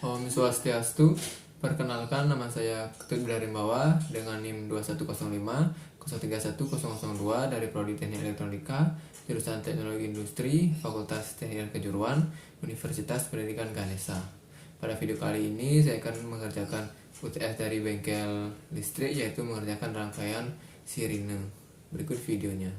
Om Swastiastu. Perkenalkan, nama saya Ketut Rimbawa dengan NIM 2105 031002 dari Prodi Teknik Elektronika, jurusan Teknologi Industri, Fakultas Teknik dan Kejuruan, Universitas Pendidikan Ganesha. Pada video kali ini saya akan mengerjakan UTS dari bengkel listrik, yaitu mengerjakan rangkaian sirine. Berikut videonya.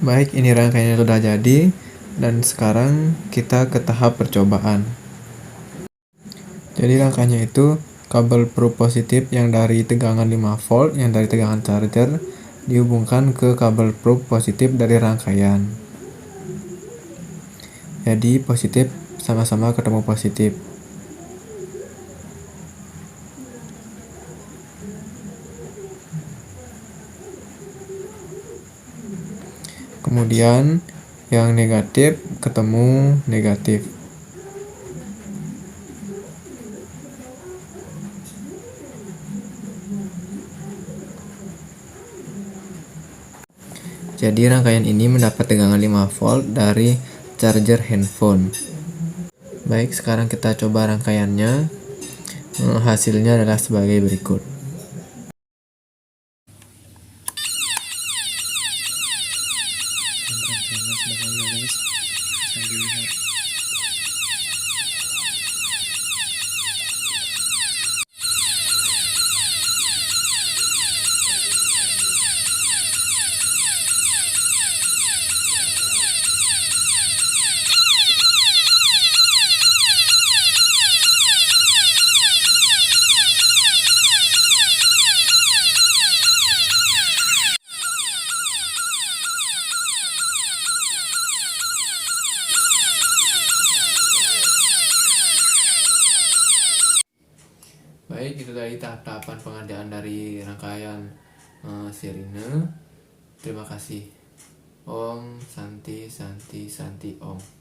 Baik, ini rangkaiannya sudah jadi dan sekarang kita ke tahap percobaan. Jadi rangkaiannya itu kabel probe positif yang dari tegangan 5 volt yang dari tegangan charger dihubungkan ke kabel probe positif dari rangkaian. Jadi positif sama-sama ketemu positif. Kemudian yang negatif ketemu negatif. Jadi rangkaian ini mendapat tegangan 5 volt dari charger handphone. Baik, sekarang kita coba rangkaiannya. Hasilnya adalah sebagai berikut. Baik, itu tadi tahap-tahapan pengadaan dari rangkaian sirine. Terima kasih. Om Santi Santi Santi Om.